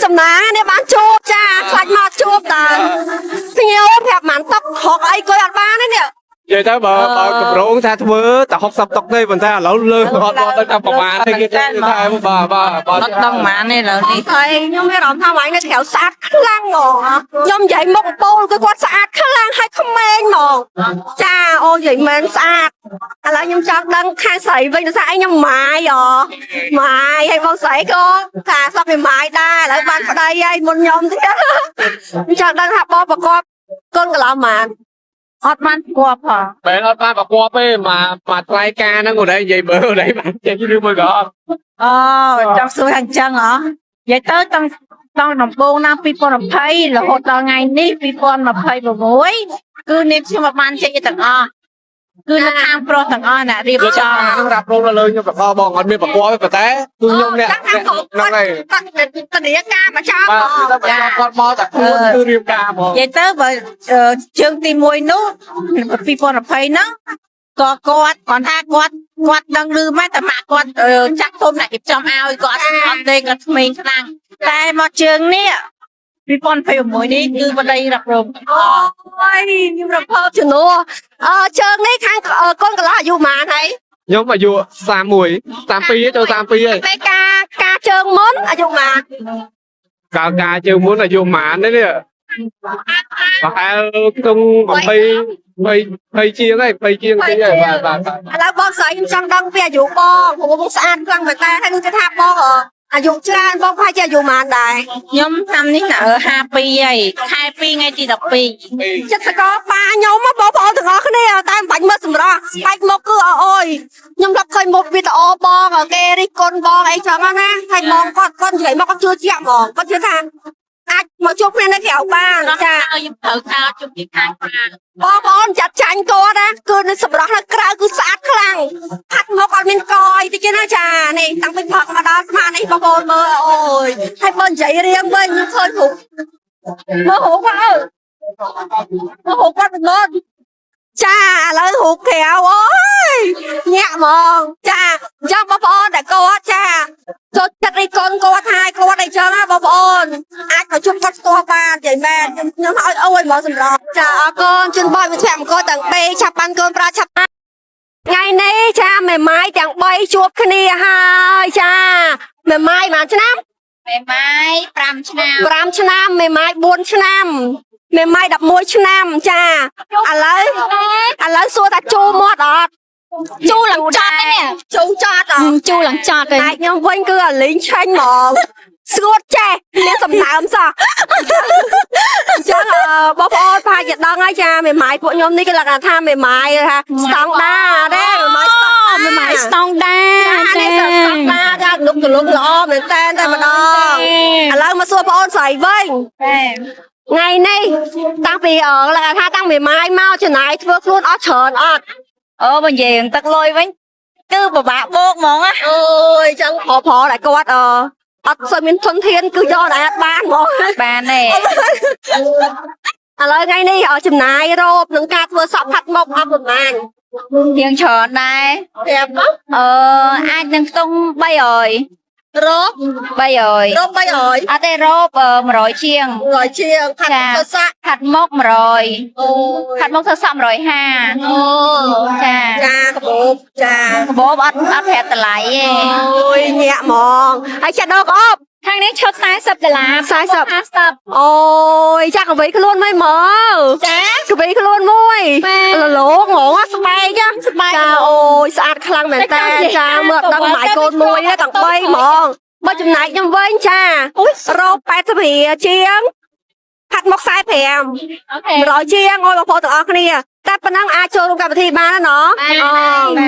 សំណាងនេះបានជួបចាខ្លាចមកជួបតាខ្ញុំប្រាប់មិនតុកហកអីគាត់អត់បានទេនេះនិយាយទៅបើកម្រងថាធ្វើតែ60តុកទេប៉ុន្តែឥឡូវលើអត់ដល់តែប្រហែលទេគេថាបាទអត់ដឹងប៉ុន្មានទេឥឡូវនេះហើយខ្ញុំមានអារម្មណ៍ថាថ្ងៃនេះក្រៅស្អាតខ្លាំងហ្មងខ្ញុំនិយាយមុខពោលគាត់ស្អាតខ្លាំងហើយក្មេងហ្មងចាអូននិយាយមែនស្អាតឥឡូវខ្ញុំចង់ដឹងខាងស្រីវិញថាអីខ្ញុំម៉ាយម៉ាយហើយបងស្រីក៏ថាសក់វាម៉ាយដែរឥឡូវបានប្តីហើយមុនខ្ញុំទៀតខ្ញុំចង់ដឹងថាបងប្រកបកូនកន្លងម៉ានអត់បានគប់ផងបែរអត់បានប្រកបទេមកថ្លៃការហ្នឹងគាត់ឯងនិយាយបើគាត់ឯងបានចេះឬមួយក៏អត់អូចង់សួរថាអញ្ចឹងហ៎និយាយទៅតាំងដំបូងណា2020រហូតដល់ថ្ងៃនេះ2026គឺនេះខ្ញុំបានចេញទាំងអស់គឺនៅខាងប្រុសទាំងអស់អ្នករៀបចំខ្ញុំរ៉ាប់រងលើខ្ញុំប្រកបបងអត់មានប្រកបទេប៉ុន្តែគឺខ្ញុំអ្នកហ្នឹងហើយតនីការមកចោលគាត់មកតែខ្លួនគឺរៀបការហ្មងនិយាយទៅបើជើងទី1នោះ2020ហ្នឹងក៏គាត់គាត់ថាគាត់ដឹងឮម៉េចតែម៉ាក់គាត់ចាក់ទុំអ្នករៀបចំឲ្យគាត់អត់ទេគាត់ក្មេងខ្លាំងតែមកជើងនេះ2026នេះគឺបដីរ៉ាប់រងអូយខ្ញុំរំភើបជំនួជើងនេះខាងកូនកន្លះអាយុប៉ុន្មានហើយខ្ញុំអាយុ31 32ចូល32ហើយតែការជើងមុនអាយុប៉ុន្មានការជើងមុនអាយុប៉ុន្មាននេះប្រហែលក្នុង20ជាងហើយ20ជាងតិចហើយបាទឥឡូវបងស្រីខ្ញុំចង់ដឹងពីអាយុបងព្រោះបងស្អាតខ្លាំងមែនតើហើយនឹងគេថាបងអាយុច្រើនបងប្រហែលជាអាយុប៉ុន្មានដែរខ្ញុំឆ្នាំនេះ52ហើយខែ2ថ្ងៃទី12ចិត្តសកលប៉ាខ្ញុំបងប្អូនទាំងអស់គ្នាតែមិនបាច់មើលសម្រស់ស្បែកមុខគឺអូយខ្ញុំរកឃើញមុខវីដេអូបងគេរិះគន់បងអីចឹងណាហើយបងគាត់និយាយមកគាត់ជឿជាក់ហ្មងគាត់ជឿថាអាចមកជួបគ្នានៅក្រៅបានចាខ្ញុំត្រូវការជួបពីខាងក្រៅបងប្អូនចាត់ចាញ់គាត់ណាគឺនៅសម្រស់នៅក្រៅគឺស្អាតខ្លាំងផាត់មកអត់មានកយតិចណាចានេះតាំងពីផឹកមកដល់ស្មាននេះបងប្អូនមើលអូយហើយបើនិយាយរៀងវិញខ្ញុំឃើញរូបមើលរូបគាត់មើលរូបគាត់ទៅមើលចាឥឡូវរូបក្រៅអូយញាក់ហ្មងចាអញ្ចឹងបងប្អូនតែគាត់ចាចូលចិត្តរីកូនគាត់ហើយគាត់អីចឹងណាបងប្អូនអាចមកជួបគាត់ស្ទោះបាននិយាយមែនខ្ញុំឲ្យអូយមកសម្រាប់ចាអរគុណជូនបងវិជ្ជាមង្គលទាំងពីរឆាប់បានកូនប្រាឆាប់ថ្ងៃនេះចាមេម៉ាយទាំង3ជួបគ្នាហើយចាមេម៉ាយប៉ុន្មានឆ្នាំមេម៉ាយ5ឆ្នាំមេម៉ាយ4ឆ្នាំមេម៉ាយ11ឆ្នាំចាឥឡូវសួរថាជូរមាត់អត់ជូរឡើងចត់នេះជូរចត់ជូរឡើងចត់ទេខ្ញុំវិញគឺអាលីងឆេញហ្មងស្ងួតចេះមានសំណើមសោះអញ្ចឹងបងប្អូនប្រហែលជាដឹងហើយចាមេម៉ាយពួកខ្ញុំនេះគេលក្ខណៈថាមេម៉ាយថាស្តង់ដាទេមេម៉ាយស្តង់ដាចានេះស្តង់ដាចាលុកល្អមែនតែម្ដងឥឡូវមកសួរបងអូនស្រីវិញថ្ងៃនេះតាំងពីលក្ខណៈថាតាំងមេម៉ាយមកចំណាយធ្វើខ្លួនអត់ច្រើនអត់អូបើនិយាយទឹកលុយវិញគឺពិបាកបោកហ្មងណាអូយចឹងប្រតែគាត់អត់សូវមានធនធានគឺយកតែអត់បានហ្មងបានទេឥឡូវថ្ងៃនេះចំណាយរ៉ូបនឹងការធ្វើសក់ផាត់មុខអត់ប្រហែលជាងច្រើនដែរប្រាប់អាចនឹងខ្ទង់300រ៉ូប300រ៉ូប300អត់ទេរ៉ូប100ជាងផាត់ធ្វើសក់ផាត់មុខ100អូផាត់មុខធ្វើសក់150អូចាកាបូបចាកាបូបអត់ប្រាប់តម្លៃទេអូយញាក់ហ្មងហើយចាក់ដោកអបខាងនេះឈុត$40 40អូយចាក់កវីខ្លួនមួយមកចាកវីខ្លួនមួយលលោងហ្មងស្បែកចាអូយស្អាតខ្លាំងមែនតើចាមើលដឹងម៉ាយកូនមួយទាំង3ហ្មងបើចំណែកខ្ញុំវិញចារ៉ូប80រៀលជាងផាត់មុខ45 100ជាងអូយបងប្អូនទាំងអស់គ្នាតែប៉ុណ្ណឹងអាចចូលរួមកម្មវិធីបានណាណ៎